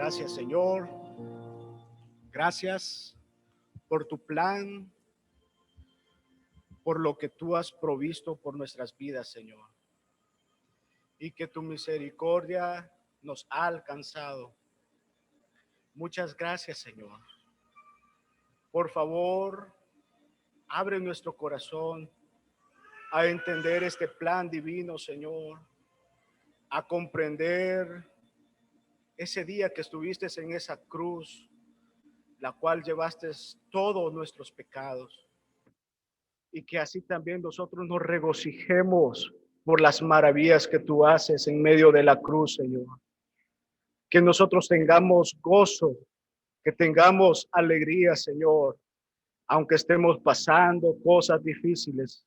Gracias, Señor. Gracias por tu plan, por lo que tú has provisto por nuestras vidas, Señor. Y que tu misericordia nos ha alcanzado. Muchas gracias, Señor. Por favor, abre nuestro corazón a entender este plan divino, Señor, a comprender ese día que estuviste en esa cruz, la cual llevaste todos nuestros pecados, y que así también nosotros nos regocijemos por las maravillas que tú haces en medio de la cruz, Señor. Que nosotros tengamos gozo, que tengamos alegría, Señor, aunque estemos pasando cosas difíciles,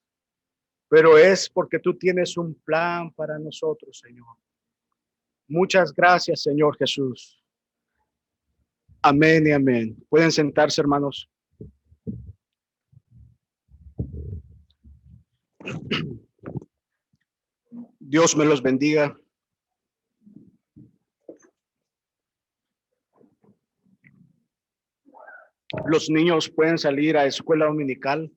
pero es porque tú tienes un plan para nosotros, Señor. Muchas gracias, Señor Jesús. Amén y amén. Pueden sentarse, hermanos. Dios me los bendiga. Los niños pueden salir a escuela dominical.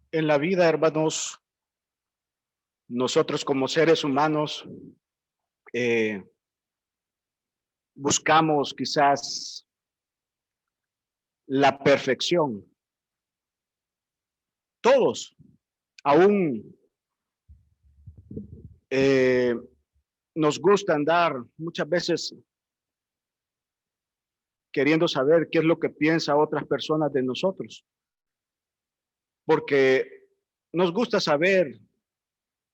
En la vida, hermanos, nosotros como seres humanos buscamos quizás la perfección. Todos, aún nos gusta andar muchas veces queriendo saber qué es lo que piensa otras personas de nosotros, porque nos gusta saber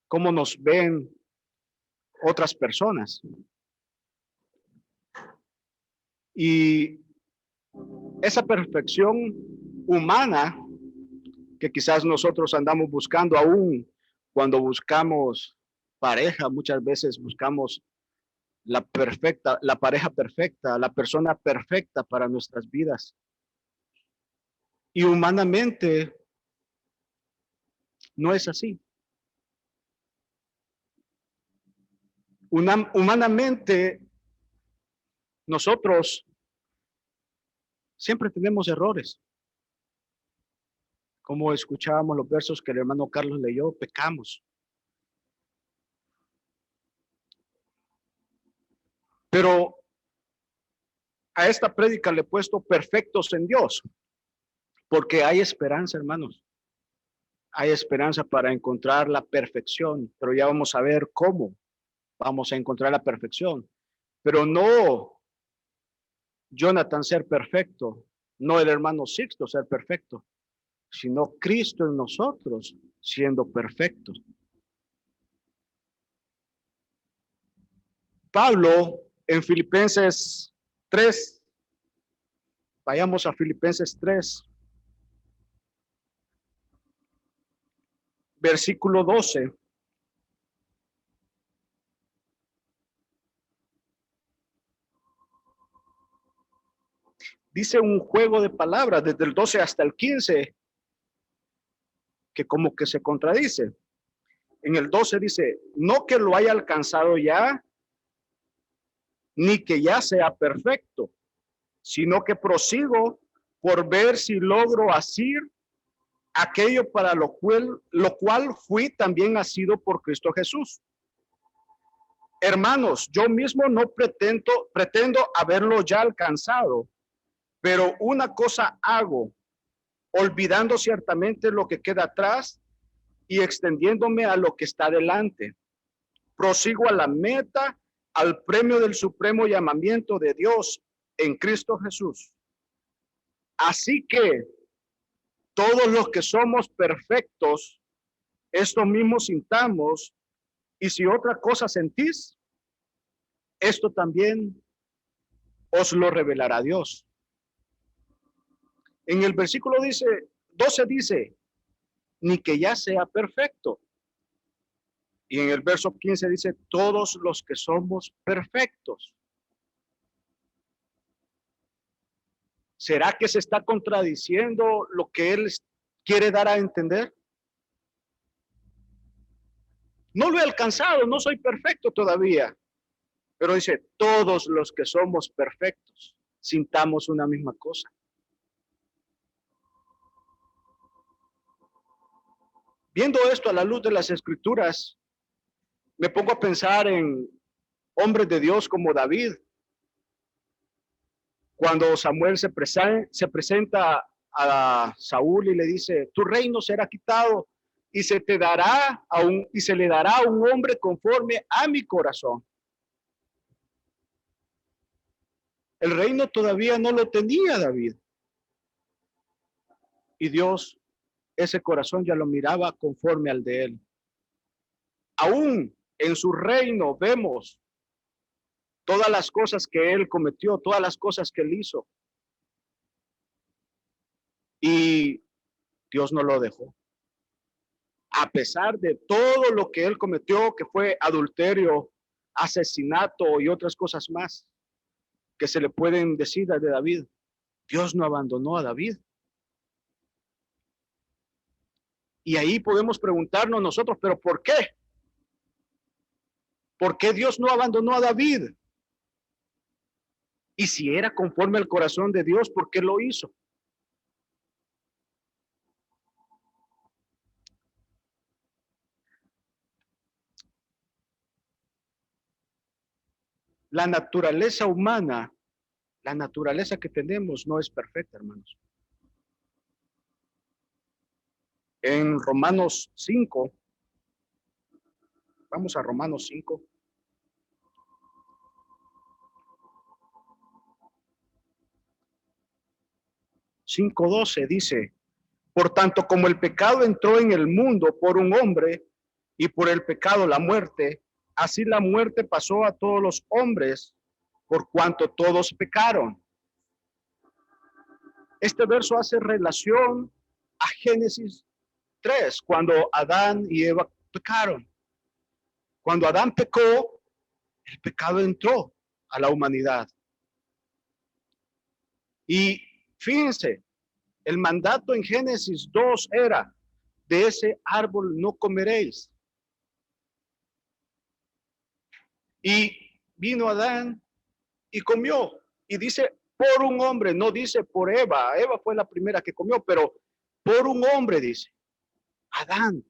cómo nos ven otras personas. Y esa perfección humana que quizás nosotros andamos buscando, aún cuando buscamos pareja, muchas veces buscamos la pareja perfecta, la persona perfecta para nuestras vidas. Y humanamente no es así. Humanamente nosotros siempre tenemos errores. Como escuchábamos los versos que el hermano Carlos leyó, pecamos. Pero a esta prédica le he puesto perfectos en Dios, porque hay esperanza, hermanos. Hay esperanza para encontrar la perfección, pero ya vamos a ver cómo vamos a encontrar la perfección. Pero no Jonathan ser perfecto, no el hermano Sixto ser perfecto, sino Cristo en nosotros siendo perfecto. Pablo en Filipenses 3, vayamos a Filipenses 3, versículo 12. Dice un juego de palabras desde el 12 hasta el 15 que como que se contradice. En el 12 dice, no que lo haya alcanzado ya, ni que ya sea perfecto, sino que prosigo por ver si logro asir aquello para lo cual fui también asido por Cristo Jesús. Hermanos, yo mismo no pretendo haberlo ya alcanzado, pero una cosa hago, olvidando ciertamente lo que queda atrás y extendiéndome a lo que está delante. Prosigo a la meta, al premio del supremo llamamiento de Dios en Cristo Jesús. Así que todos los que somos perfectos, esto mismo sintamos, y si otra cosa sentís, esto también os lo revelará Dios. En el versículo 12 dice, ni que ya sea perfecto. Y en el verso 15 dice, todos los que somos perfectos. ¿Será que se está contradiciendo lo que él quiere dar a entender? No lo he alcanzado, no soy perfecto todavía. Pero dice, todos los que somos perfectos, sintamos una misma cosa. Viendo esto a la luz de las Escrituras, me pongo a pensar en hombres de Dios como David. Cuando Samuel se presenta a Saúl y le dice, tu reino será quitado y se te dará y se le dará a un hombre conforme a mi corazón. El reino todavía no lo tenía David. Y Dios, ese corazón ya lo miraba conforme al de él. Aún en su reino vemos todas las cosas que él cometió, todas las cosas que él hizo. Y Dios no lo dejó. A pesar de todo lo que él cometió, que fue adulterio, asesinato y otras cosas más que se le pueden decir de David, Dios no abandonó a David. Y ahí podemos preguntarnos nosotros, ¿pero por qué? ¿Por qué Dios no abandonó a David? Y si era conforme al corazón de Dios, ¿por qué lo hizo? La naturaleza humana, la naturaleza que tenemos no es perfecta, hermanos. En Romanos 5, vamos a Romanos 5. (5:12) dice, por tanto, como el pecado entró en el mundo por un hombre y por el pecado la muerte, así la muerte pasó a todos los hombres por cuanto todos pecaron. Este verso hace relación a Génesis 3, cuando Adán y Eva pecaron. Cuando Adán pecó, el pecado entró a la humanidad. Y fíjense, el mandato en Génesis 2 era, de ese árbol no comeréis. Y vino Adán y comió. Y dice, por un hombre, no dice por Eva. Eva fue la primera que comió, pero por un hombre dice, Adán.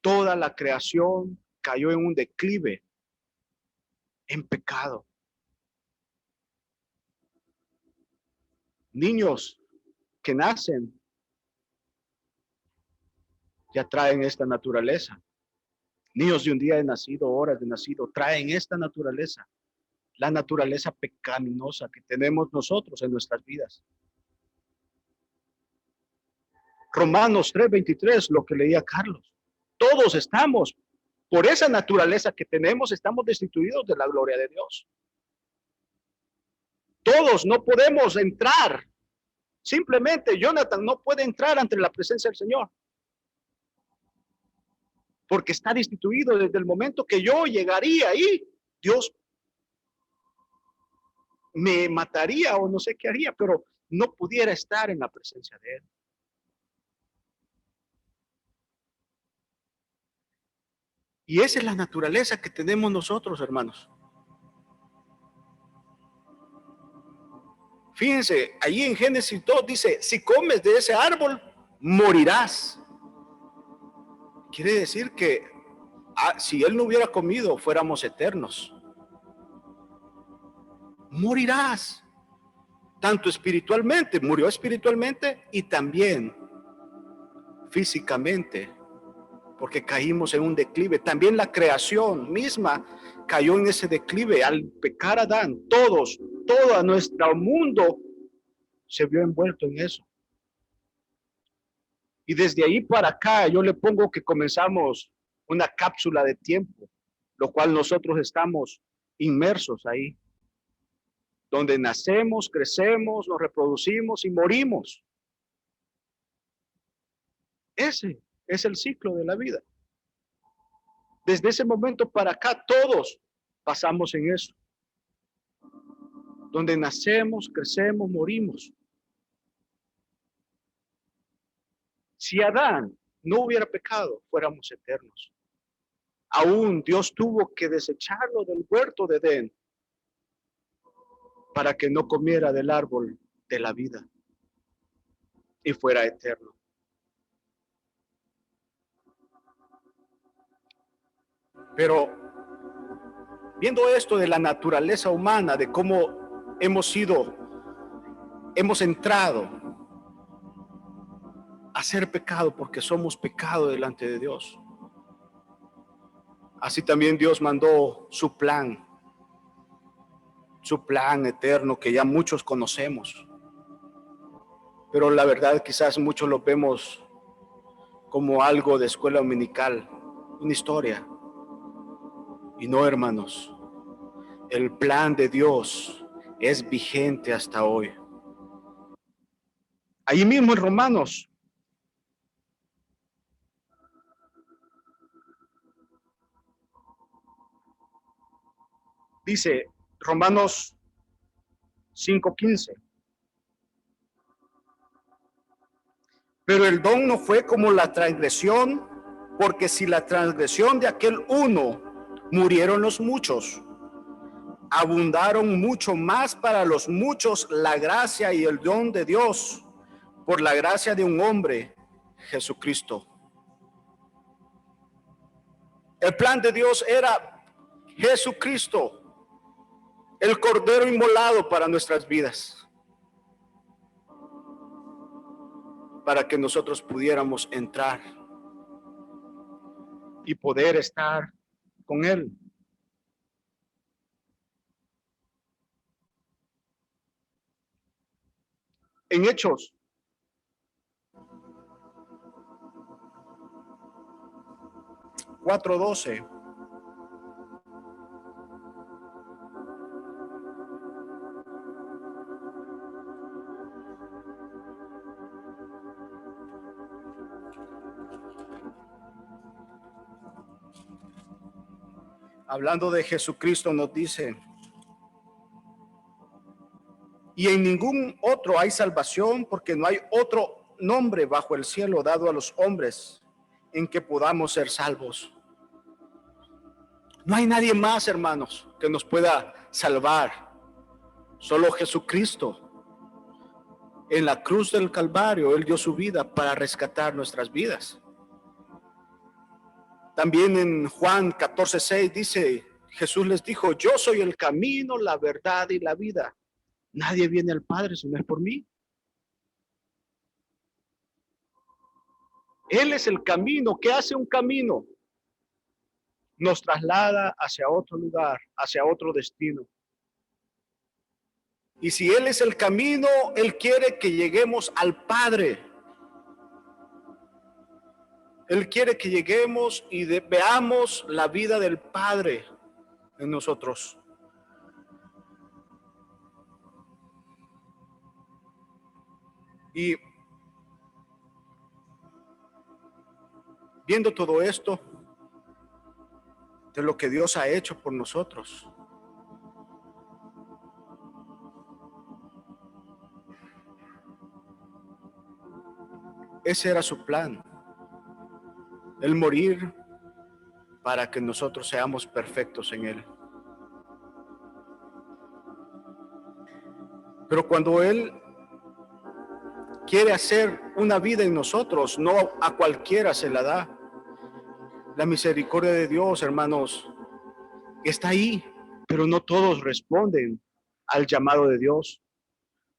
Toda la creación cayó en un declive, en pecado. Niños que nacen ya traen esta naturaleza. Niños de un día de nacido, horas de nacido, traen esta naturaleza, la naturaleza pecaminosa que tenemos nosotros en nuestras vidas. Romanos 3:23, lo que leía Carlos. Todos estamos, por esa naturaleza que tenemos, estamos destituidos de la gloria de Dios. Todos no podemos entrar. Simplemente Jonathan no puede entrar ante la presencia del Señor. Porque está destituido desde el momento que yo llegaría ahí. Dios me mataría o no sé qué haría, pero no pudiera estar en la presencia de él. Y esa es la naturaleza que tenemos nosotros, hermanos. Fíjense, ahí en Génesis 2 dice, si comes de ese árbol, morirás. Quiere decir que si él no hubiera comido, fuéramos eternos. Morirás. Tanto espiritualmente, murió espiritualmente y también físicamente, porque caímos en un declive. También la creación misma cayó en ese declive. Al pecar Adán, todo nuestro mundo se vio envuelto en eso. Y desde ahí para acá yo le pongo que comenzamos una cápsula de tiempo, lo cual nosotros estamos inmersos ahí. donde nacemos, crecemos, nos reproducimos y morimos. Ese es el ciclo de la vida. Desde ese momento para acá todos pasamos en eso. Donde nacemos, crecemos, morimos. Si Adán no hubiera pecado, fuéramos eternos. Aún Dios tuvo que desecharlo del huerto de Edén para que no comiera del árbol de la vida y fuera eterno. Pero viendo esto de la naturaleza humana, de cómo hemos entrado a ser pecado porque somos pecado delante de Dios. Así también Dios mandó su plan eterno que ya muchos conocemos. Pero la verdad quizás muchos lo vemos como algo de escuela dominical, una historia. Y no, hermanos, el plan de Dios es vigente hasta hoy. Ahí mismo en Romanos, dice Romanos 5:15. Pero el don no fue como la transgresión, porque si la transgresión de aquel uno murieron los muchos, abundaron mucho más para los muchos la gracia y el don de Dios por la gracia de un hombre, Jesucristo. El plan de Dios era Jesucristo, el Cordero inmolado para nuestras vidas, para que nosotros pudiéramos entrar y poder estar con Él. En Hechos 4:12. Hablando de Jesucristo nos dice: y en ningún otro hay salvación, porque no hay otro nombre bajo el cielo dado a los hombres en que podamos ser salvos. No hay nadie más, hermanos, que nos pueda salvar. Solo Jesucristo. En la cruz del Calvario, Él dio su vida para rescatar nuestras vidas. También en Juan 14:6 dice, Jesús les dijo: yo soy el camino, la verdad y la vida. Nadie viene al Padre si no es por mí. Él es el camino. ¿Qué hace un camino? Nos traslada hacia otro lugar, hacia otro destino. Y si Él es el camino, Él quiere que lleguemos al Padre. Él quiere que lleguemos y veamos la vida del Padre en nosotros. Y viendo todo esto, de lo que Dios ha hecho por nosotros, ese era su plan, el morir para que nosotros seamos perfectos en Él. Pero cuando Él quiere hacer una vida en nosotros, no a cualquiera se la da. La misericordia de Dios, hermanos, está ahí, pero no todos responden al llamado de Dios.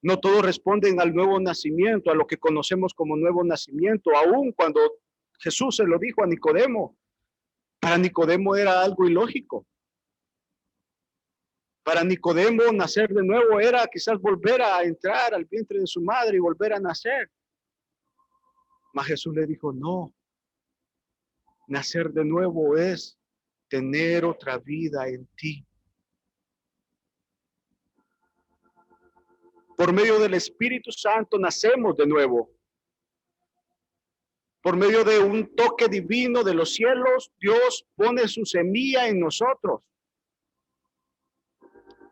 No todos responden al nuevo nacimiento, a lo que conocemos como nuevo nacimiento, aun cuando Jesús se lo dijo a Nicodemo. Para Nicodemo era algo ilógico. Para Nicodemo nacer de nuevo era quizás volver a entrar al vientre de su madre y volver a nacer. Mas Jesús le dijo: no, nacer de nuevo es tener otra vida en ti. Por medio del Espíritu Santo nacemos de nuevo. Por medio de un toque divino de los cielos, Dios pone su semilla en nosotros.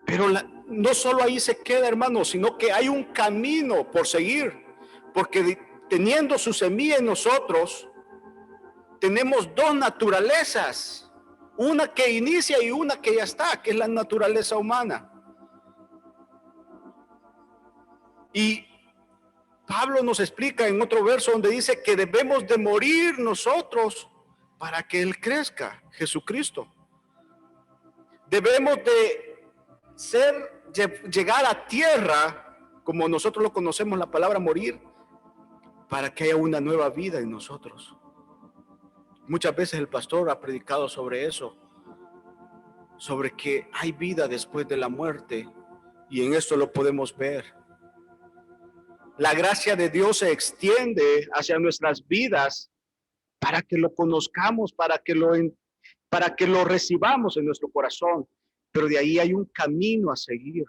Pero no solo ahí se queda, hermanos, sino que hay un camino por seguir. Porque teniendo su semilla en nosotros, tenemos dos naturalezas. Una que inicia y una que ya está, que es la naturaleza humana. Y Pablo nos explica en otro verso donde dice que debemos de morir nosotros para que Él crezca, Jesucristo. Debemos de llegar a tierra, como nosotros lo conocemos, la palabra morir, para que haya una nueva vida en nosotros. Muchas veces el pastor ha predicado sobre eso, sobre que hay vida después de la muerte, y en esto lo podemos ver. La gracia de Dios se extiende hacia nuestras vidas para que lo conozcamos, para que lo recibamos en nuestro corazón. Pero de ahí hay un camino a seguir.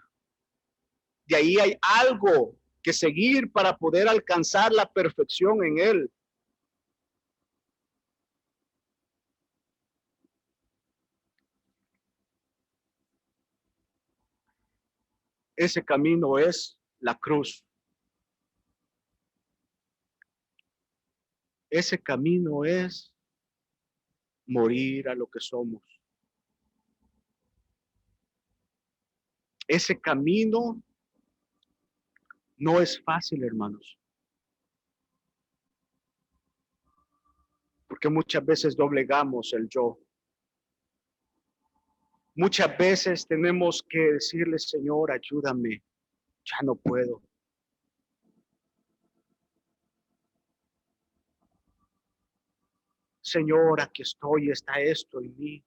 De ahí hay algo que seguir para poder alcanzar la perfección en Él. Ese camino es la cruz. Ese camino es morir a lo que somos. Ese camino no es fácil, hermanos. Porque muchas veces doblegamos el yo. Muchas veces tenemos que decirle, Señor, ayúdame, ya no puedo. Señor, aquí estoy, está esto en mí.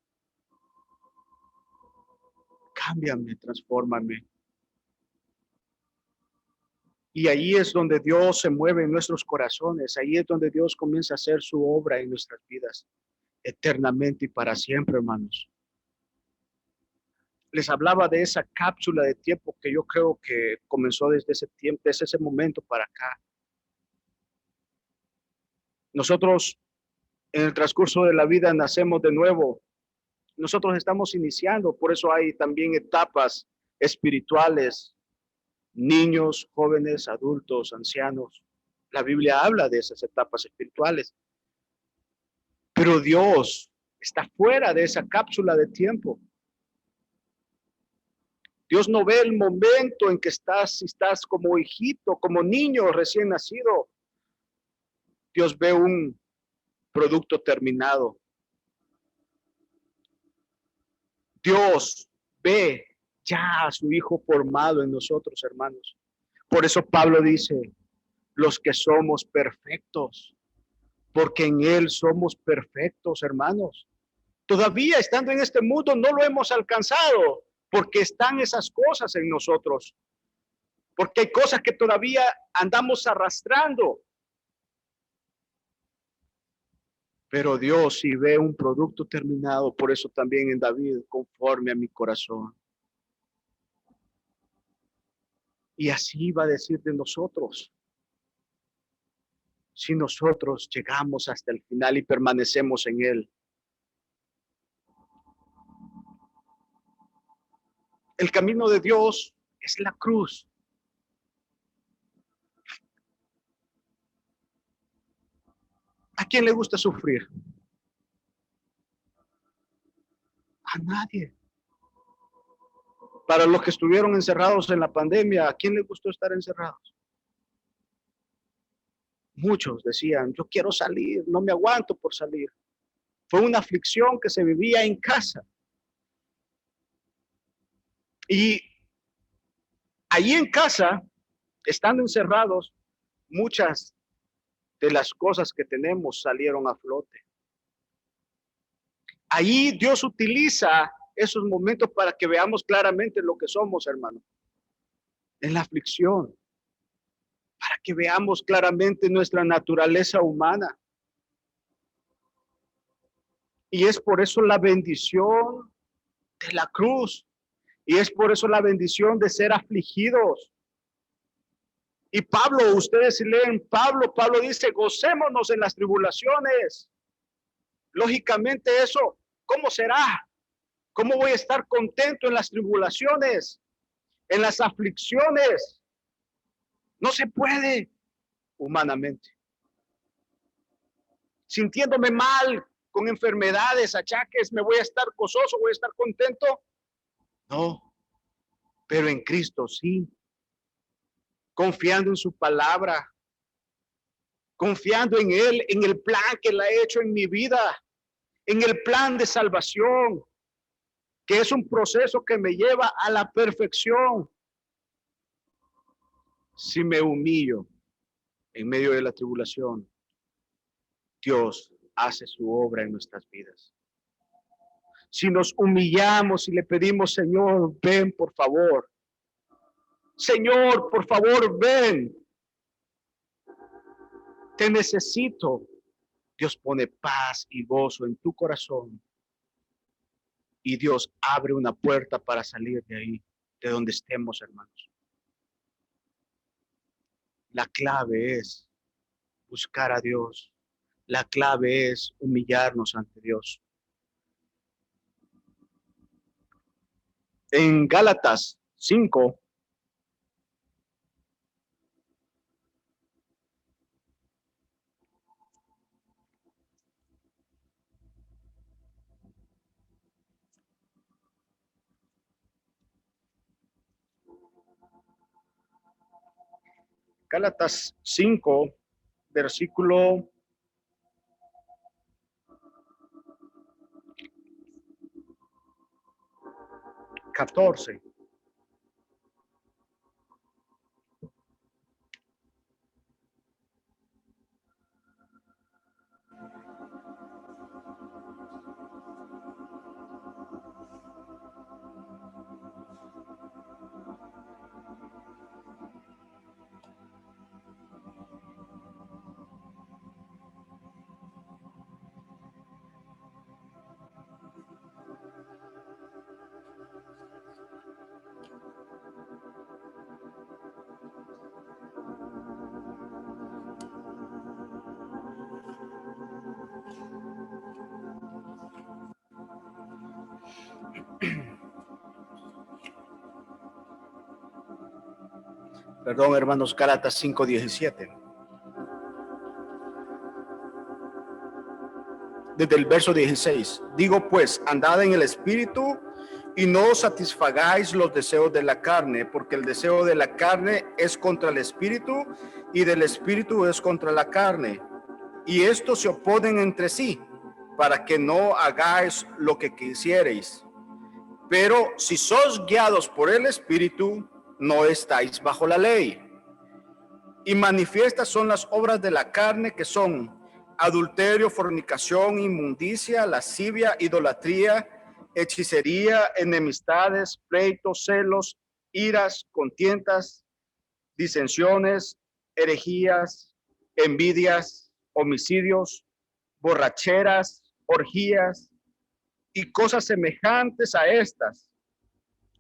Cámbiame, transfórmame. Y ahí es donde Dios se mueve en nuestros corazones. Ahí es donde Dios comienza a hacer su obra en nuestras vidas, eternamente y para siempre, hermanos. Les hablaba de esa cápsula de tiempo que yo creo que comenzó desde ese tiempo, desde ese momento para acá. Nosotros en el transcurso de la vida nacemos de nuevo. Nosotros estamos iniciando, por eso hay también etapas espirituales, niños, jóvenes, adultos, ancianos. La Biblia habla de esas etapas espirituales. Pero Dios está fuera de esa cápsula de tiempo. Dios no ve el momento en que estás como hijito, como niño recién nacido. Dios ve un producto terminado. Dios ve ya a su Hijo formado en nosotros, hermanos. Por eso Pablo dice, los que somos perfectos, porque en Él somos perfectos, hermanos. Todavía estando en este mundo no lo hemos alcanzado, porque están esas cosas en nosotros. Porque hay cosas que todavía andamos arrastrando. Pero Dios sí ve un producto terminado, por eso también en David, conforme a mi corazón. Y así va a decir de nosotros. Si nosotros llegamos hasta el final y permanecemos en Él. El camino de Dios es la cruz. ¿A quién le gusta sufrir? A nadie. Para los que estuvieron encerrados en la pandemia, ¿a quién le gustó estar encerrados? Muchos decían, yo quiero salir, no me aguanto por salir. Fue una aflicción que se vivía en casa. Y allí en casa, estando encerrados, muchas de las cosas que tenemos salieron a flote. Ahí Dios utiliza esos momentos para que veamos claramente lo que somos, hermano. En la aflicción. Para que veamos claramente nuestra naturaleza humana. Y es por eso la bendición de la cruz. Y es por eso la bendición de ser afligidos. Y Pablo, ustedes si leen Pablo dice, gocémonos en las tribulaciones. Lógicamente eso, ¿cómo será? ¿Cómo voy a estar contento en las tribulaciones, en las aflicciones? No se puede humanamente. Sintiéndome mal, con enfermedades, achaques, ¿me voy a estar gozoso, voy a estar contento? No, pero en Cristo sí. Confiando en su palabra, confiando en Él, en el plan que Él ha hecho en mi vida, en el plan de salvación, que es un proceso que me lleva a la perfección. Si me humillo en medio de la tribulación, Dios hace su obra en nuestras vidas. Si nos humillamos y le pedimos, Señor, ven por favor. Señor, por favor, ven. Te necesito. Dios pone paz y gozo en tu corazón. Y Dios abre una puerta para salir de ahí, de donde estemos, hermanos. La clave es buscar a Dios. La clave es humillarnos ante Dios. En Gálatas 5, Gálatas 5, versículo 14. Perdón, hermanos, Gálatas 5:17. Desde el verso 16. Digo pues, andad en el Espíritu y no satisfagáis los deseos de la carne, porque el deseo de la carne es contra el Espíritu y del Espíritu es contra la carne. Y estos se oponen entre sí, para que no hagáis lo que quisierais. Pero si sois guiados por el Espíritu, no estáis bajo la ley. Y manifiestas son las obras de la carne, que son adulterio, fornicación, inmundicia, lascivia, idolatría, hechicería, enemistades, pleitos, celos, iras, contiendas, disensiones, herejías, envidias, homicidios, borracheras, orgías y cosas semejantes a estas,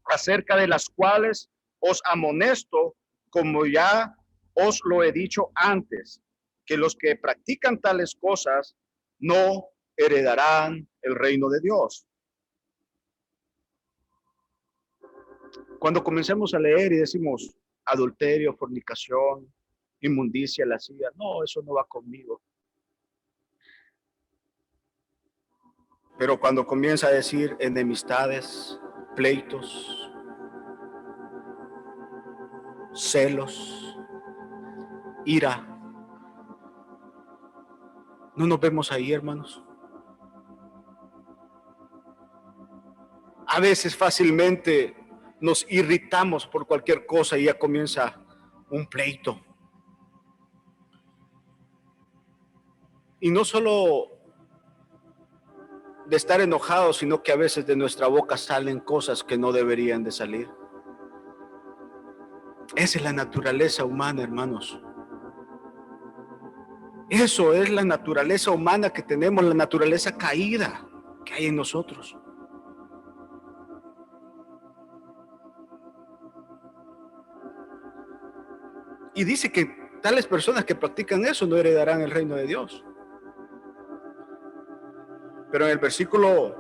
acerca de las cuales os amonesto, como ya os lo he dicho antes, que los que practican tales cosas no heredarán el reino de Dios. Cuando comencemos a leer y decimos adulterio, fornicación, inmundicia, lascivia, no, eso no va conmigo. Pero cuando comienza a decir enemistades, pleitos, celos, ira, ¿no nos vemos ahí, hermanos? A veces fácilmente nos irritamos por cualquier cosa y ya comienza un pleito. Y no solo de estar enojados, sino que a veces de nuestra boca salen cosas que no deberían de salir. Esa es la naturaleza humana, hermanos. Eso es la naturaleza humana que tenemos, la naturaleza caída que hay en nosotros. Y dice que tales personas que practican eso no heredarán el reino de Dios. Pero en el versículo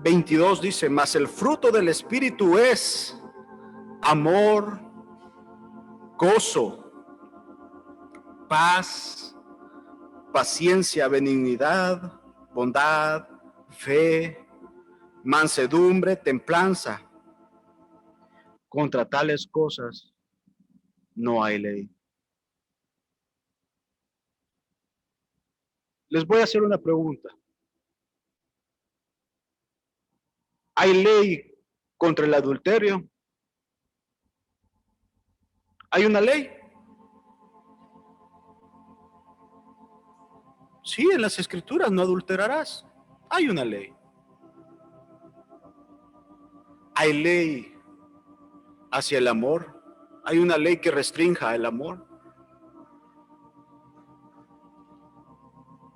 22 dice, mas el fruto del Espíritu es amor, gozo, paz, paciencia, benignidad, bondad, fe, mansedumbre, templanza. Contra tales cosas no hay ley. Les voy a hacer una pregunta. ¿Hay ley contra el adulterio? ¿Hay una ley? Sí, en las escrituras no adulterarás. Hay una ley. Hay ley hacia el amor. Hay una ley que restrinja el amor.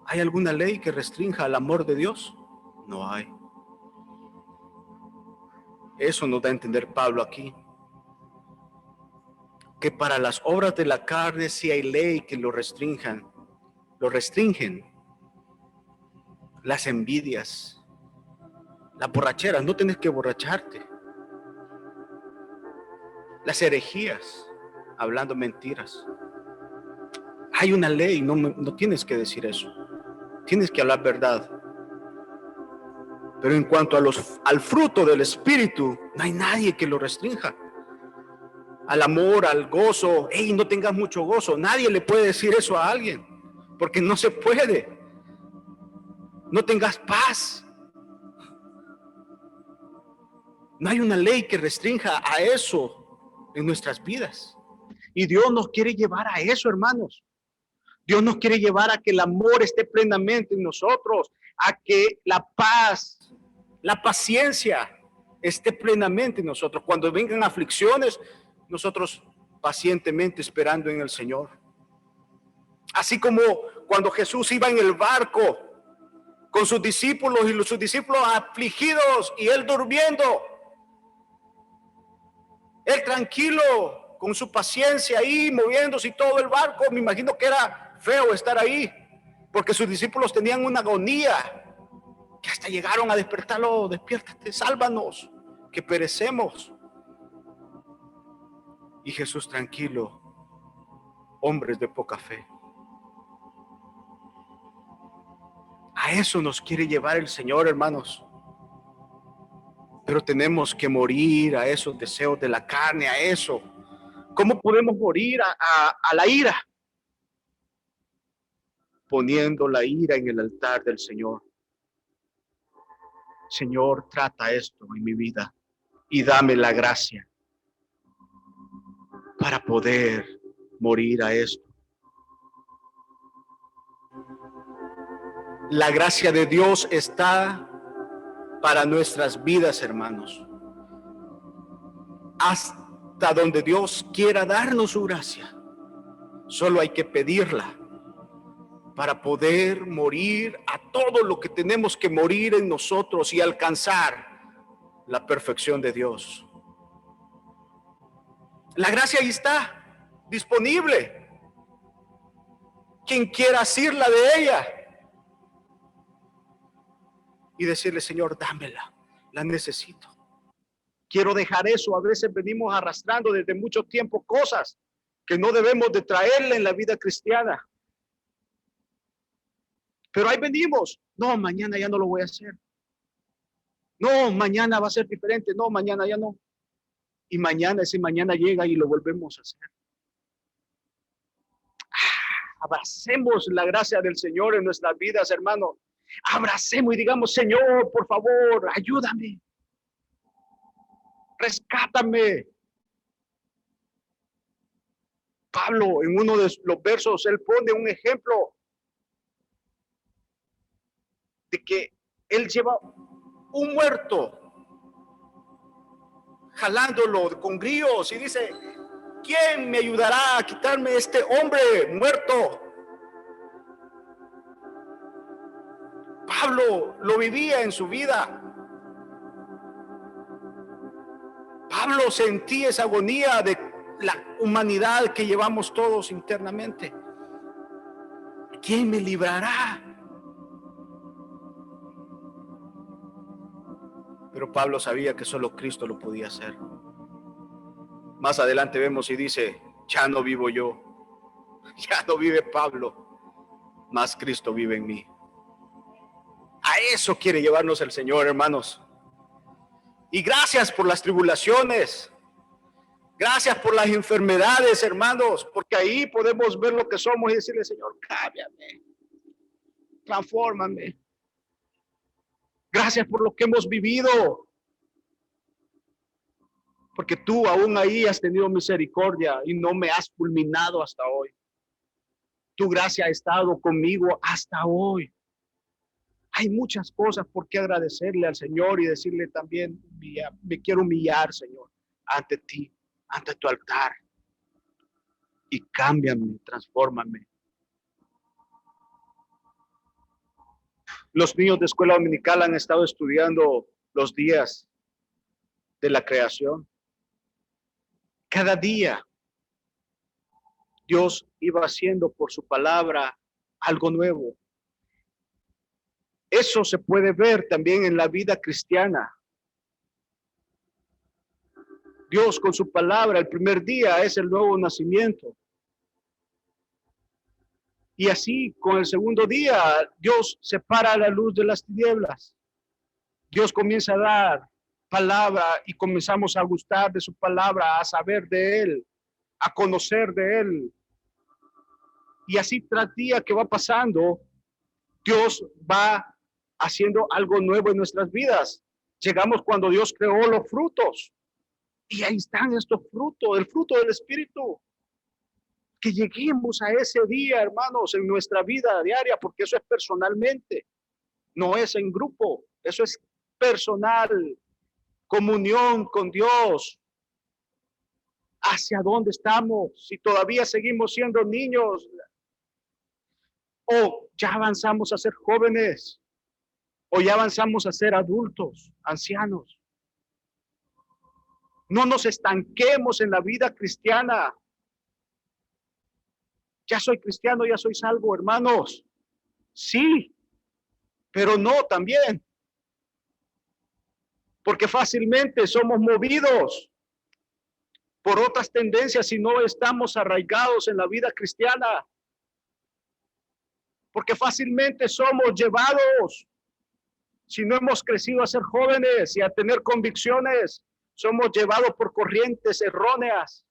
¿Hay alguna ley que restrinja el amor de Dios? No hay. Eso nos da a entender Pablo aquí. Que para las obras de la carne sí hay ley que lo restringen. Las envidias, las borracheras, no tienes que borracharte. Las herejías, hablando mentiras. Hay una ley, no tienes que decir eso. Tienes que hablar verdad. Pero en cuanto al fruto del Espíritu, no hay nadie que lo restrinja. Al amor, al gozo, hey, no tengas mucho gozo. Nadie le puede decir eso a alguien, porque no se puede. No tengas paz. No hay una ley que restrinja a eso en nuestras vidas. Y Dios nos quiere llevar a eso, hermanos. Dios nos quiere llevar a que el amor esté plenamente en nosotros, a que la paz, la paciencia esté plenamente en nosotros. Cuando vengan aflicciones, nosotros pacientemente esperando en el Señor. Así como cuando Jesús iba en el barco con sus discípulos y sus discípulos afligidos y él durmiendo, él tranquilo, con su paciencia ahí, moviéndose y todo el barco. Me imagino que era feo estar ahí, porque sus discípulos tenían una agonía, que hasta llegaron a despertarlo. Despiértate, sálvanos, que perecemos. Y Jesús tranquilo, hombres de poca fe. A eso nos quiere llevar el Señor, hermanos. Pero tenemos que morir a esos deseos de la carne, a eso. ¿Cómo podemos morir a la ira? Poniendo la ira en el altar del Señor. Señor, trata esto en mi vida y dame la gracia para poder morir a esto. La gracia de Dios está para nuestras vidas, hermanos. Hasta donde Dios quiera darnos su gracia, solo hay que pedirla para poder morir a todo lo que tenemos que morir en nosotros y alcanzar la perfección de Dios. La gracia ahí está, disponible. Quien quiera asirla de ella y decirle, Señor, dámela, la necesito. Quiero dejar eso. A veces venimos arrastrando desde mucho tiempo cosas que no debemos de traerle en la vida cristiana. Pero ahí venimos. No, mañana ya no lo voy a hacer. No, mañana va a ser diferente. No, mañana ya no. Y mañana, ese mañana llega y lo volvemos a hacer. Abracemos la gracia del Señor en nuestras vidas, hermanos. Abracemos y digamos, Señor, por favor, ayúdame. Rescátame. Pablo, en uno de los versos, él pone un ejemplo de que él lleva un muerto jalándolo con grillos y dice, ¿quién me ayudará a quitarme este hombre muerto? Pablo lo vivía en su vida. Pablo sentía esa agonía de la humanidad que llevamos todos internamente. ¿Quién me librará? Pero Pablo sabía que solo Cristo lo podía hacer. Más adelante vemos y dice, ya no vivo yo, ya no vive Pablo, mas Cristo vive en mí. A eso quiere llevarnos el Señor, hermanos. Y gracias por las tribulaciones, gracias por las enfermedades, hermanos, porque ahí podemos ver lo que somos y decirle, Señor, cámbiame, transfórmame. Gracias por lo que hemos vivido, porque tú aún ahí has tenido misericordia y no me has fulminado hasta hoy. Tu gracia ha estado conmigo hasta hoy. Hay muchas cosas por qué agradecerle al Señor y decirle también, me quiero humillar, Señor, ante ti, ante tu altar. Y cámbiame, transfórmame. Los niños de escuela dominical han estado estudiando los días de la creación. Cada día Dios iba haciendo por su palabra algo nuevo. Eso se puede ver también en la vida cristiana. Dios con su palabra, el primer día es el nuevo nacimiento. Y así con el segundo día, Dios separa la luz de las tinieblas. Dios comienza a dar palabra y comenzamos a gustar de su palabra, a saber de Él, a conocer de Él. Y así tras día que va pasando, Dios va haciendo algo nuevo en nuestras vidas. Llegamos cuando Dios creó los frutos. Y ahí están estos frutos, el fruto del Espíritu. Que lleguemos a ese día, hermanos, en nuestra vida diaria, porque eso es personalmente, no es en grupo, eso es personal, comunión con Dios. ¿Hacia dónde estamos? Si todavía seguimos siendo niños, o ya avanzamos a ser jóvenes, o ya avanzamos a ser adultos, ancianos. No nos estanquemos en la vida cristiana. Ya soy cristiano, ya soy salvo, hermanos. Sí, pero no también. Porque fácilmente somos movidos por otras tendencias si no estamos arraigados en la vida cristiana. Porque fácilmente somos llevados, si no hemos crecido a ser jóvenes y a tener convicciones, somos llevados por corrientes erróneas.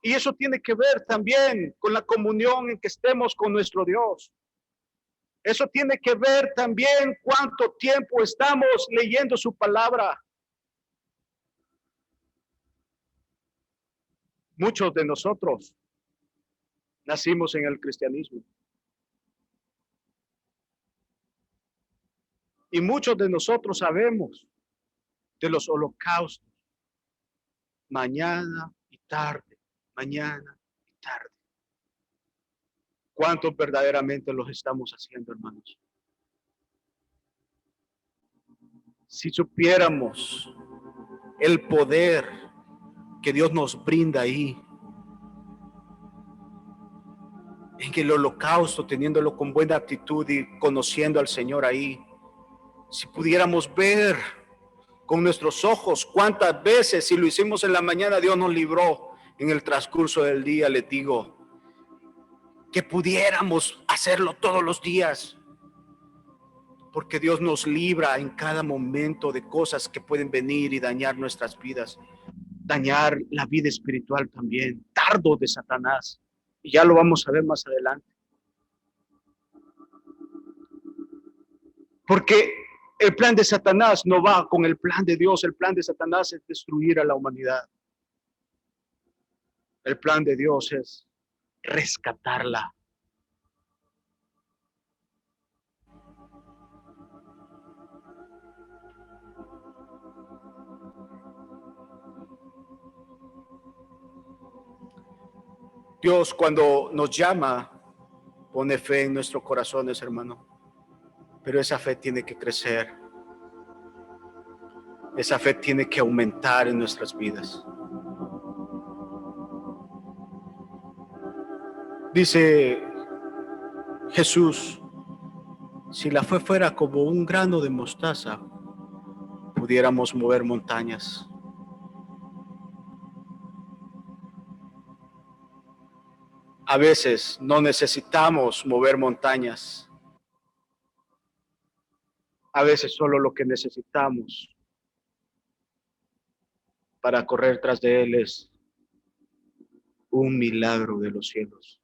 Y eso tiene que ver también con la comunión en que estemos con nuestro Dios. Eso tiene que ver también cuánto tiempo estamos leyendo su palabra. Muchos de nosotros nacimos en el cristianismo. Y muchos de nosotros sabemos de los holocaustos. Mañana y tarde, mañana y tarde. ¿Cuántos verdaderamente los estamos haciendo, hermanos? Si supiéramos el poder que Dios nos brinda ahí, en el holocausto, teniéndolo con buena actitud y conociendo al Señor ahí, si pudiéramos ver con nuestros ojos cuántas veces, si lo hicimos en la mañana, Dios nos libró en el transcurso del día, les digo, que pudiéramos hacerlo todos los días, porque Dios nos libra en cada momento de cosas que pueden venir y dañar nuestras vidas, dañar la vida espiritual también, dardo de Satanás, y ya lo vamos a ver más adelante. Porque el plan de Satanás no va con el plan de Dios. El plan de Satanás es destruir a la humanidad. El plan de Dios es rescatarla. Dios, cuando nos llama, pone fe en nuestros corazones, hermano. Pero esa fe tiene que crecer. Esa fe tiene que aumentar en nuestras vidas. Dice Jesús, si la fe fuera como un grano de mostaza, pudiéramos mover montañas. A veces no necesitamos mover montañas. A veces solo lo que necesitamos para correr tras de Él es un milagro de los cielos.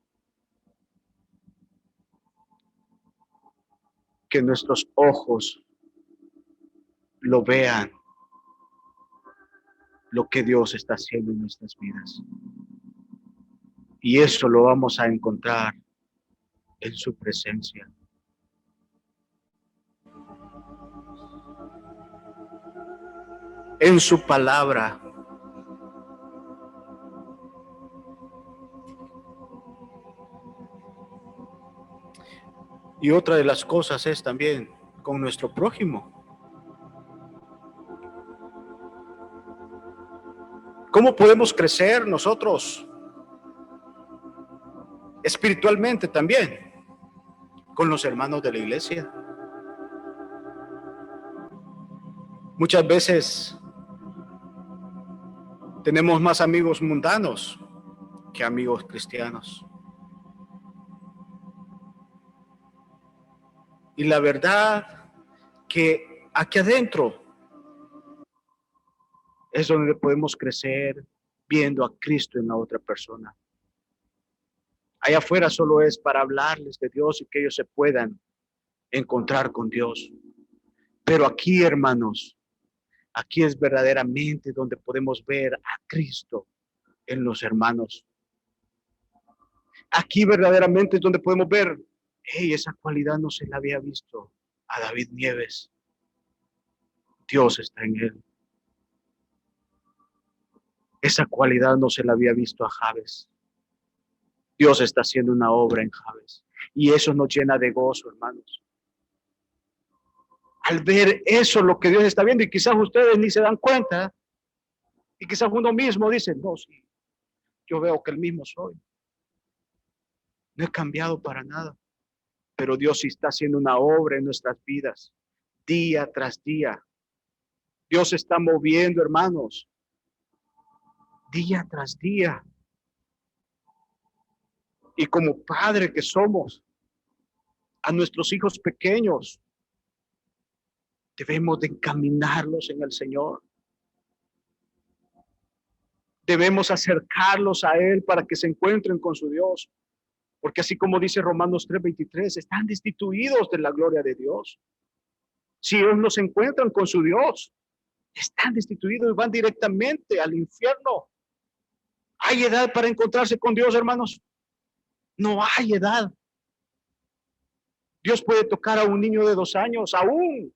Que nuestros ojos lo vean, lo que Dios está haciendo en nuestras vidas. Y eso lo vamos a encontrar en su presencia. En su palabra. Y otra de las cosas es también con nuestro prójimo. ¿Cómo podemos crecer nosotros espiritualmente también con los hermanos de la iglesia? Muchas veces tenemos más amigos mundanos que amigos cristianos. Y la verdad que aquí adentro es donde podemos crecer viendo a Cristo en la otra persona. Allá afuera solo es para hablarles de Dios y que ellos se puedan encontrar con Dios. Pero aquí, hermanos, aquí es verdaderamente donde podemos ver a Cristo en los hermanos. Aquí verdaderamente es donde podemos ver, hey, esa cualidad no se la había visto a David Nieves. Dios está en él. Esa cualidad no se la había visto a Javes. Dios está haciendo una obra en Javes. Y eso nos llena de gozo, hermanos. Al ver eso, lo que Dios está viendo, y quizás ustedes ni se dan cuenta, y quizás uno mismo dice, no, sí, yo veo que el mismo soy. No he cambiado para nada. Pero Dios sí está haciendo una obra en nuestras vidas, día tras día. Dios está moviendo, hermanos, día tras día. Y como padre que somos, a nuestros hijos pequeños, debemos de encaminarlos en el Señor. Debemos acercarlos a Él para que se encuentren con su Dios. Porque así como dice Romanos 3:23, están destituidos de la gloria de Dios. Si ellos no se encuentran con su Dios, están destituidos y van directamente al infierno. ¿Hay edad para encontrarse con Dios, hermanos? No hay edad. Dios puede tocar a un niño de 2 años, aún.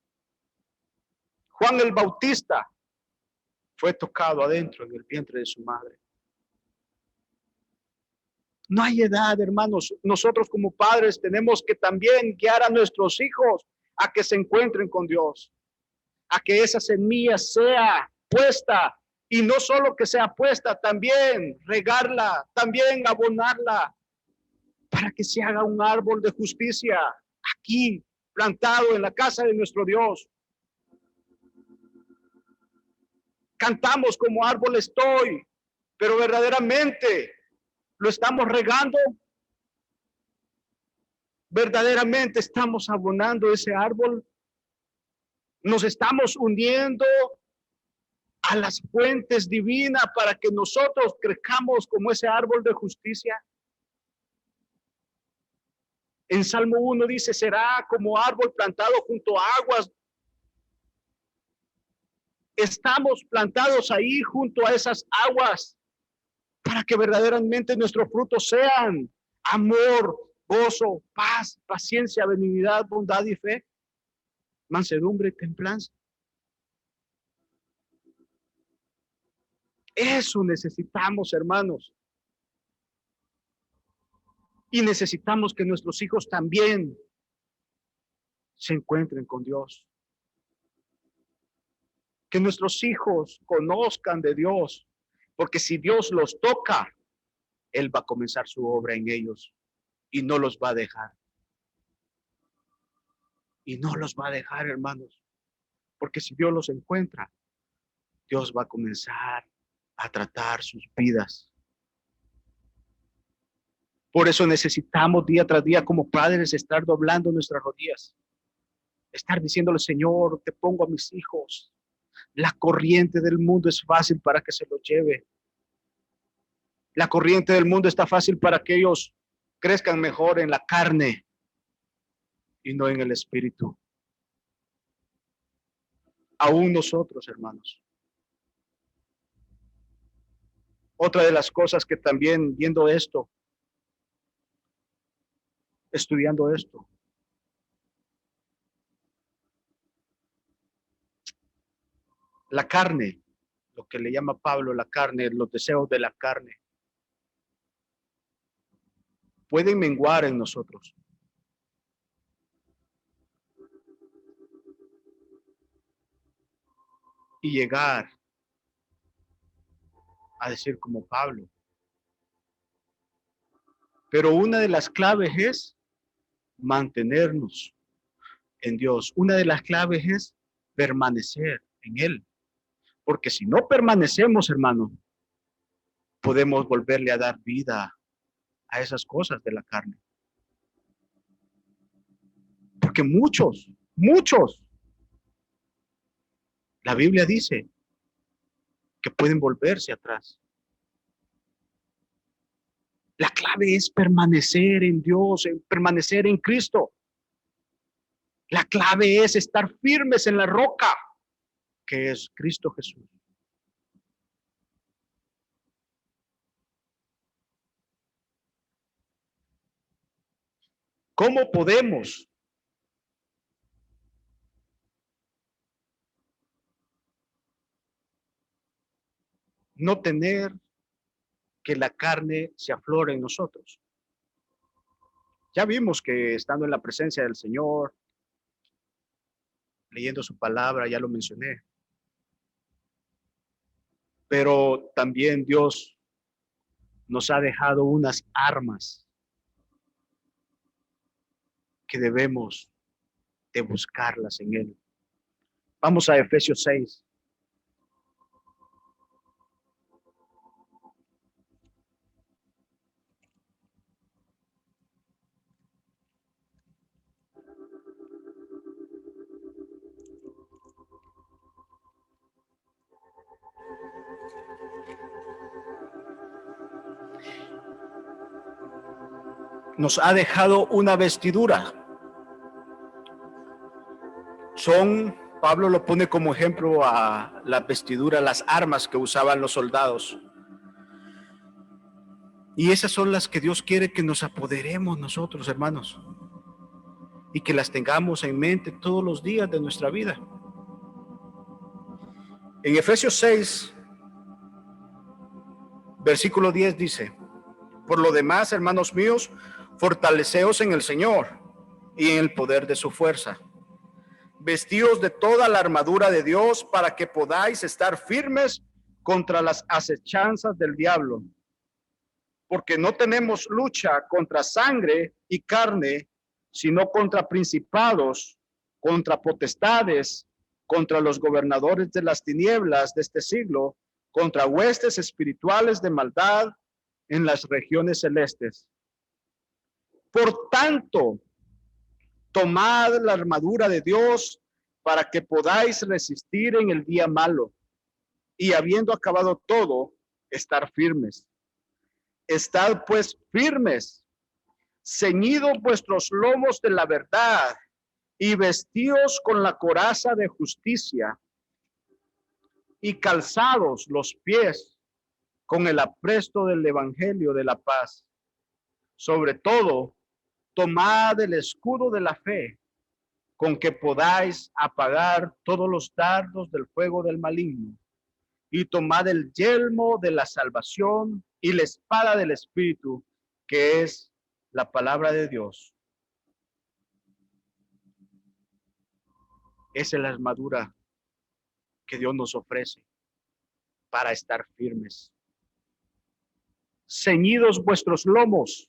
Juan el Bautista fue tocado adentro en el vientre de su madre. No hay edad, hermanos. Nosotros como padres tenemos que también guiar a nuestros hijos a que se encuentren con Dios, a que esa semilla sea puesta, y no solo que sea puesta, también regarla, también abonarla, para que se haga un árbol de justicia aquí, plantado en la casa de nuestro Dios. Cantamos como árbol estoy, pero verdaderamente lo estamos regando. Verdaderamente estamos abonando ese árbol. Nos estamos uniendo a las fuentes divinas para que nosotros crezcamos como ese árbol de justicia. En Salmo 1 dice, será como árbol plantado junto a aguas. Estamos plantados ahí junto a esas aguas para que verdaderamente nuestros frutos sean amor, gozo, paz, paciencia, benignidad, bondad y fe, mansedumbre, templanza. Eso necesitamos, hermanos. Y necesitamos que nuestros hijos también se encuentren con Dios. Que nuestros hijos conozcan de Dios, porque si Dios los toca, Él va a comenzar su obra en ellos y no los va a dejar. Y no los va a dejar, hermanos, porque si Dios los encuentra, Dios va a comenzar a tratar sus vidas. Por eso necesitamos día tras día como padres estar doblando nuestras rodillas, estar diciéndole, Señor, te pongo a mis hijos. La corriente del mundo es fácil para que se los lleve. La corriente del mundo está fácil para que ellos crezcan mejor en la carne y no en el espíritu. Aún nosotros, hermanos. Otra de las cosas que también viendo esto, estudiando esto, la carne, lo que le llama Pablo la carne, los deseos de la carne, pueden menguar en nosotros. Y llegar a decir como Pablo. Pero una de las claves es mantenernos en Dios. Una de las claves es permanecer en Él. Porque si no permanecemos, hermano, podemos volverle a dar vida a esas cosas de la carne. Porque muchos, la Biblia dice que pueden volverse atrás. La clave es permanecer en Dios, permanecer en Cristo. La clave es estar firmes en la roca, que es Cristo Jesús. ¿Cómo podemos no tener que la carne se aflore en nosotros? Ya vimos que estando en la presencia del Señor, leyendo su palabra, ya lo mencioné. Pero también Dios nos ha dejado unas armas que debemos de buscarlas en Él. Vamos a Efesios 6. Nos ha dejado una vestidura. Pablo lo pone como ejemplo a la vestidura, las armas que usaban los soldados. Y esas son las que Dios quiere que nos apoderemos nosotros, hermanos. Y que las tengamos en mente todos los días de nuestra vida. En Efesios 6, versículo 10 dice: por lo demás, hermanos míos, fortaleceos en el Señor y en el poder de su fuerza. Vestíos de toda la armadura de Dios para que podáis estar firmes contra las acechanzas del diablo. Porque no tenemos lucha contra sangre y carne, sino contra principados, contra potestades, contra los gobernadores de las tinieblas de este siglo, contra huestes espirituales de maldad en las regiones celestes. Por tanto, tomad la armadura de Dios para que podáis resistir en el día malo y habiendo acabado todo, estar firmes. Estad pues firmes, ceñidos vuestros lomos de la verdad y vestíos con la coraza de justicia y calzados los pies con el apresto del evangelio de la paz. Sobre todo, tomad el escudo de la fe, con que podáis apagar todos los dardos del fuego del maligno, y tomad el yelmo de la salvación y la espada del Espíritu, que es la palabra de Dios. Esa es la armadura que Dios nos ofrece para estar firmes. Ceñidos vuestros lomos.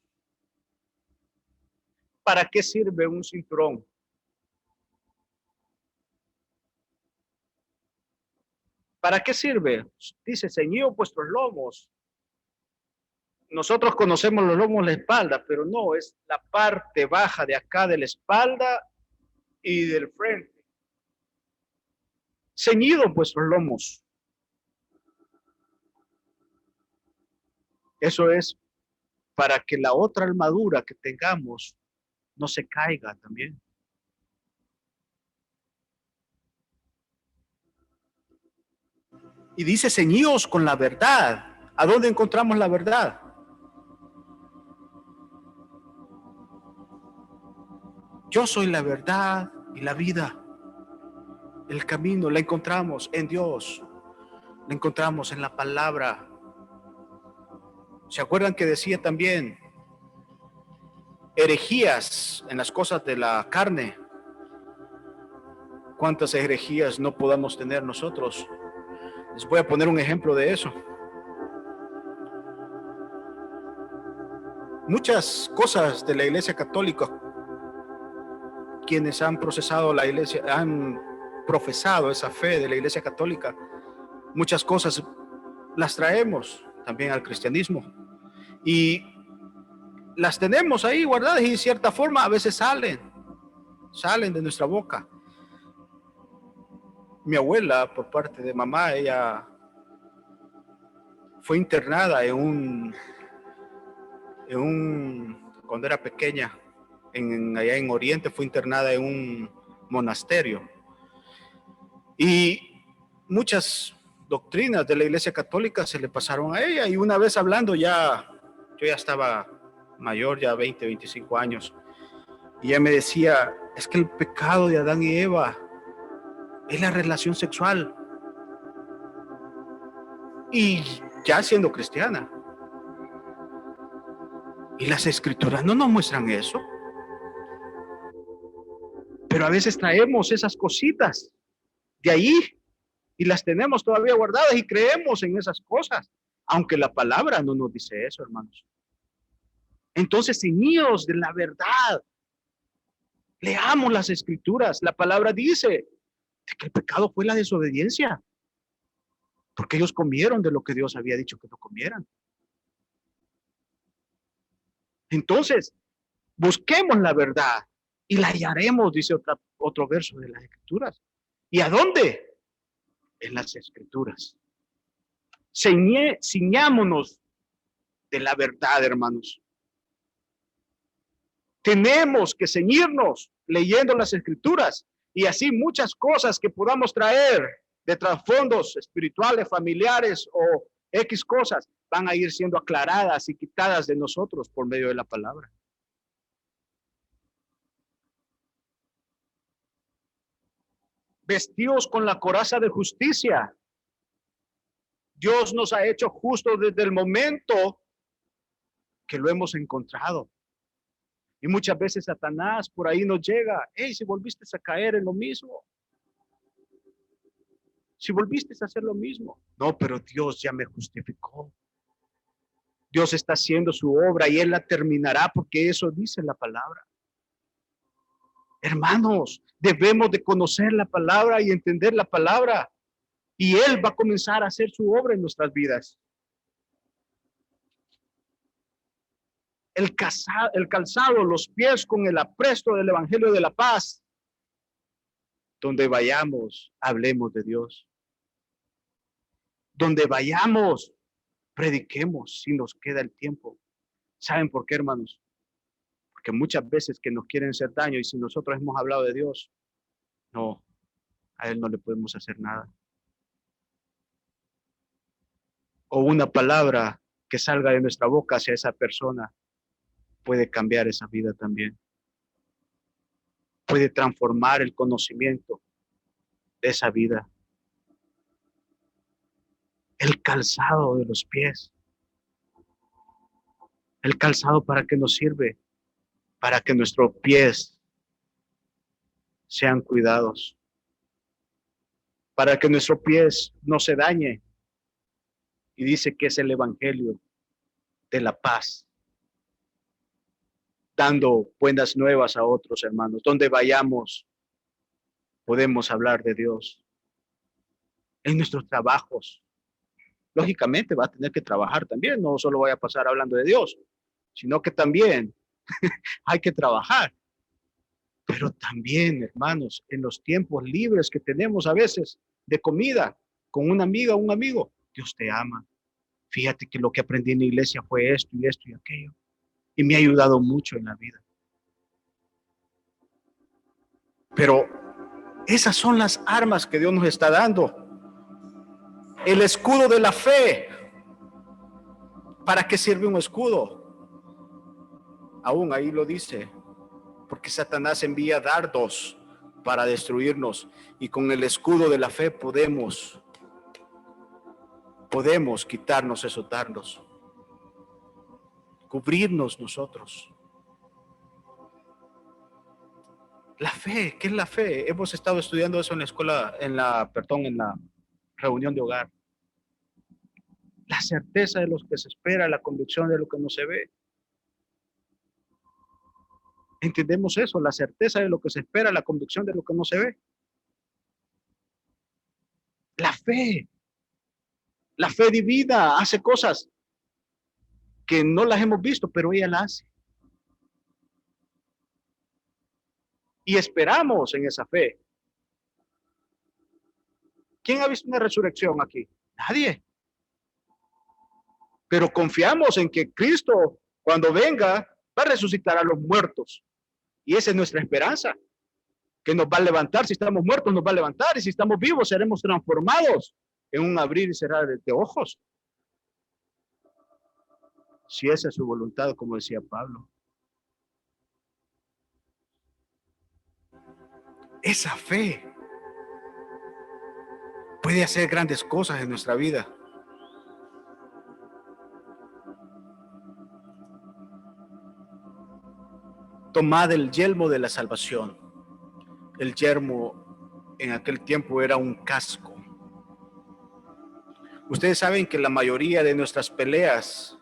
¿Para qué sirve un cinturón? ¿Para qué sirve? Dice, ceñidos vuestros lomos. Nosotros conocemos los lomos de la espalda, pero no, es la parte baja de acá de la espalda y del frente. Ceñidos vuestros lomos. Eso es para que la otra armadura que tengamos no se caiga también. Y dice, ceñidos con la verdad. ¿A dónde encontramos la verdad? Yo soy la verdad y la vida. El camino la encontramos en Dios. La encontramos en la palabra. ¿Se acuerdan que decía también herejías en las cosas de la carne? ¿Cuántas herejías no podamos tener nosotros? Les voy a poner un ejemplo de eso. Muchas cosas de la Iglesia Católica, quienes han procesado la Iglesia, han profesado esa fe de la Iglesia Católica, muchas cosas las traemos también al cristianismo y las tenemos ahí guardadas y de cierta forma a veces salen de nuestra boca. Mi abuela, por parte de mamá, ella fue internada cuando era pequeña, allá en Oriente, fue internada en un monasterio. Y muchas doctrinas de la Iglesia Católica se le pasaron a ella. Y una vez hablando yo ya estaba mayor, ya 20, 25 años. Y ella me decía, es que el pecado de Adán y Eva es la relación sexual. Y ya siendo cristiana. Y las escrituras no nos muestran eso. Pero a veces traemos esas cositas de ahí y las tenemos todavía guardadas y creemos en esas cosas, aunque la palabra no nos dice eso, hermanos. Entonces, ceñidos de la verdad, leamos las escrituras. La palabra dice que el pecado fue la desobediencia, porque ellos comieron de lo que Dios había dicho que no comieran. Entonces, busquemos la verdad y la hallaremos, dice otro verso de las escrituras. ¿Y a dónde? En las escrituras. Ciñámonos de la verdad, hermanos. Tenemos que ceñirnos leyendo las escrituras y así muchas cosas que podamos traer de trasfondos espirituales, familiares o X cosas van a ir siendo aclaradas y quitadas de nosotros por medio de la palabra. Vestidos con la coraza de justicia. Dios nos ha hecho justo desde el momento que lo hemos encontrado. Y muchas veces Satanás por ahí nos llega, hey, si volviste a caer en lo mismo. Si volviste a hacer lo mismo. No, pero Dios ya me justificó. Dios está haciendo su obra y Él la terminará porque eso dice la palabra. Hermanos, debemos de conocer la palabra y entender la palabra. Y Él va a comenzar a hacer su obra en nuestras vidas. El calzado, los pies con el apresto del Evangelio de la paz. Donde vayamos, hablemos de Dios. Donde vayamos, prediquemos si nos queda el tiempo. ¿Saben por qué, hermanos? Porque muchas veces que nos quieren hacer daño y si nosotros hemos hablado de Dios, no, a Él no le podemos hacer nada. O una palabra que salga de nuestra boca hacia esa persona puede cambiar esa vida también. Puede transformar el conocimiento de esa vida. El calzado de los pies. El calzado para qué nos sirve, para que nuestros pies sean cuidados. para que nuestros pies no se dañe. Y dice que es el evangelio de la paz, dando buenas nuevas a otros hermanos. Donde vayamos, podemos hablar de Dios. En nuestros trabajos, lógicamente va a tener que trabajar también, no solo vaya a pasar hablando de Dios, sino que también hay que trabajar. Pero también, hermanos, en los tiempos libres que tenemos a veces de comida, con una amiga o un amigo, Dios te ama. Fíjate que lo que aprendí en la iglesia fue esto y esto y aquello. Y me ha ayudado mucho en la vida. Pero esas son las armas que Dios nos está dando. El escudo de la fe. ¿Para qué sirve un escudo? Aún ahí lo dice. Porque Satanás envía dardos para destruirnos. Y con el escudo de la fe podemos quitarnos esos dardos. Cubrirnos nosotros. La fe, ¿qué es la fe? Hemos estado estudiando eso en la escuela, en la reunión de hogar. La certeza de lo que se espera, la convicción de lo que no se ve. ¿Entendemos eso? La certeza de lo que se espera, la convicción de lo que no se ve. La fe divina hace cosas que no las hemos visto, pero ella las hace. Y esperamos en esa fe. ¿Quién ha visto una resurrección aquí? Nadie. Pero confiamos en que Cristo, cuando venga, va a resucitar a los muertos. Y esa es nuestra esperanza. Que nos va a levantar. Si estamos muertos, nos va a levantar. Y si estamos vivos, seremos transformados en un abrir y cerrar de ojos. Si esa es su voluntad, como decía Pablo. Esa fe puede hacer grandes cosas en nuestra vida. Tomad el yelmo de la salvación. El yelmo en aquel tiempo era un casco. Ustedes saben que la mayoría de nuestras peleas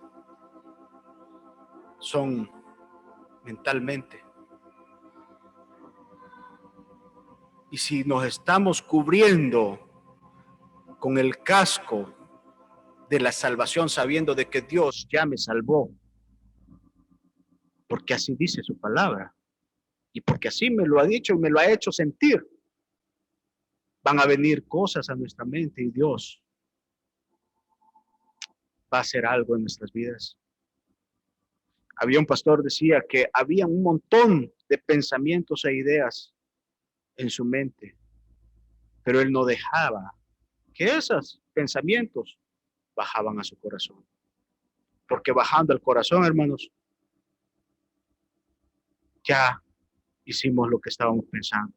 son mentalmente. Y si nos estamos cubriendo con el casco de la salvación, sabiendo de que Dios ya me salvó, porque así dice su palabra, y porque así me lo ha dicho y me lo ha hecho sentir, van a venir cosas a nuestra mente y Dios va a hacer algo en nuestras vidas. Había un pastor que decía que había un montón de pensamientos e ideas en su mente, pero él no dejaba que esos pensamientos bajaban a su corazón. Porque bajando al corazón, hermanos, ya hicimos lo que estábamos pensando.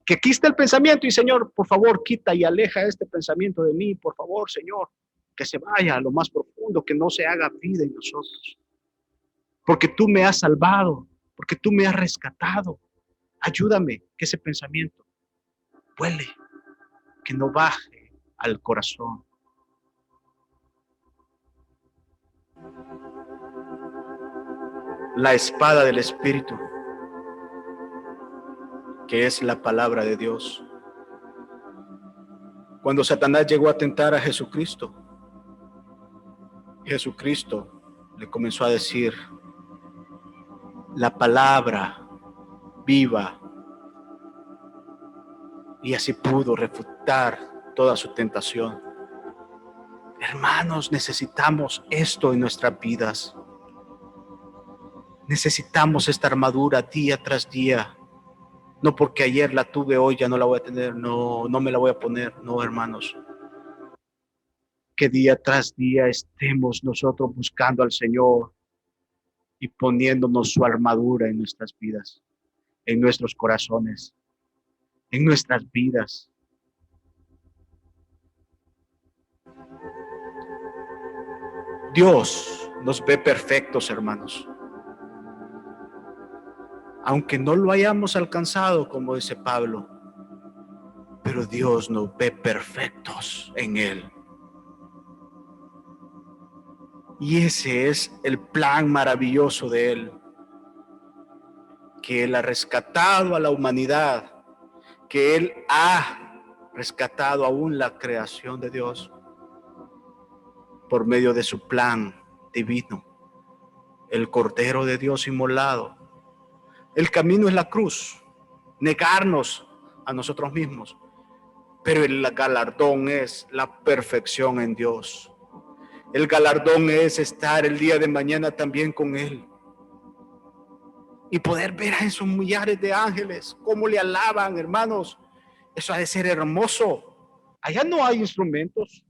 Que quita el pensamiento y Señor, por favor, quita y aleja este pensamiento de mí, por favor, Señor, que se vaya a lo más profundo, que no se haga vida en nosotros. Porque tú me has salvado, porque tú me has rescatado. Ayúdame que ese pensamiento vuele, que no baje al corazón. La espada del Espíritu, que es la palabra de Dios. Cuando Satanás llegó a tentar a Jesucristo, Jesucristo le comenzó a decir la palabra viva, y así pudo refutar toda su tentación. Hermanos, necesitamos esto en nuestras vidas. Necesitamos esta armadura día tras día. No porque ayer la tuve, hoy ya no la voy a tener, no me la voy a poner, no, hermanos. Que día tras día estemos nosotros buscando al Señor y poniéndonos su armadura en nuestras vidas, en nuestros corazones, en nuestras vidas. Dios nos ve perfectos, hermanos. Aunque no lo hayamos alcanzado, como dice Pablo, pero pero Dios nos ve perfectos en Él. Y ese es el plan maravilloso de Él, que Él ha rescatado a la humanidad, que Él ha rescatado aún la creación de Dios por medio de su plan divino, el Cordero de Dios inmolado. El camino es la cruz, negarnos a nosotros mismos, pero el galardón es la perfección en Dios. El galardón es estar el día de mañana también con Él y poder ver a esos millares de ángeles cómo le alaban, hermanos. Eso ha de ser hermoso. Allá no hay instrumentos.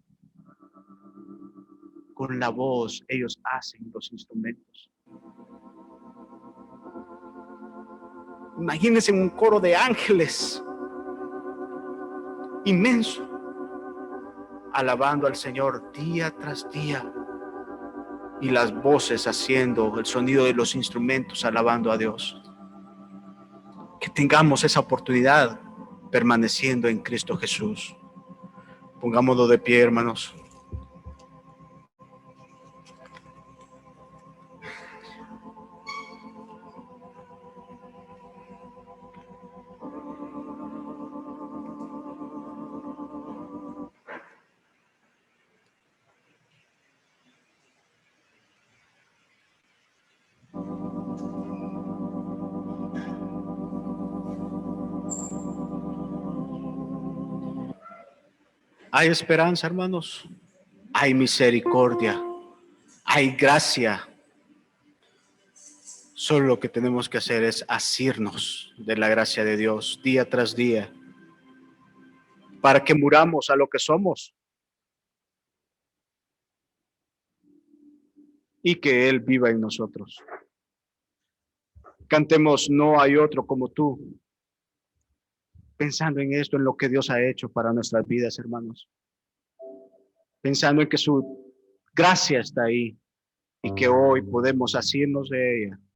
Con la voz ellos hacen los instrumentos. Imagínense un coro de ángeles inmenso, alabando al Señor día tras día, y las voces haciendo el sonido de los instrumentos, alabando a Dios. Que tengamos esa oportunidad permaneciendo en Cristo Jesús. Pongámonos de pie, hermanos. Hay esperanza, hermanos. Hay misericordia. Hay gracia. Solo lo que tenemos que hacer es asirnos de la gracia de Dios día tras día, Para que muramos a lo que somos y que Él viva en nosotros. Cantemos No hay otro como tú, pensando en esto, en lo que Dios ha hecho para nuestras vidas, hermanos. Pensando en que su gracia está ahí y que hoy podemos asirnos de ella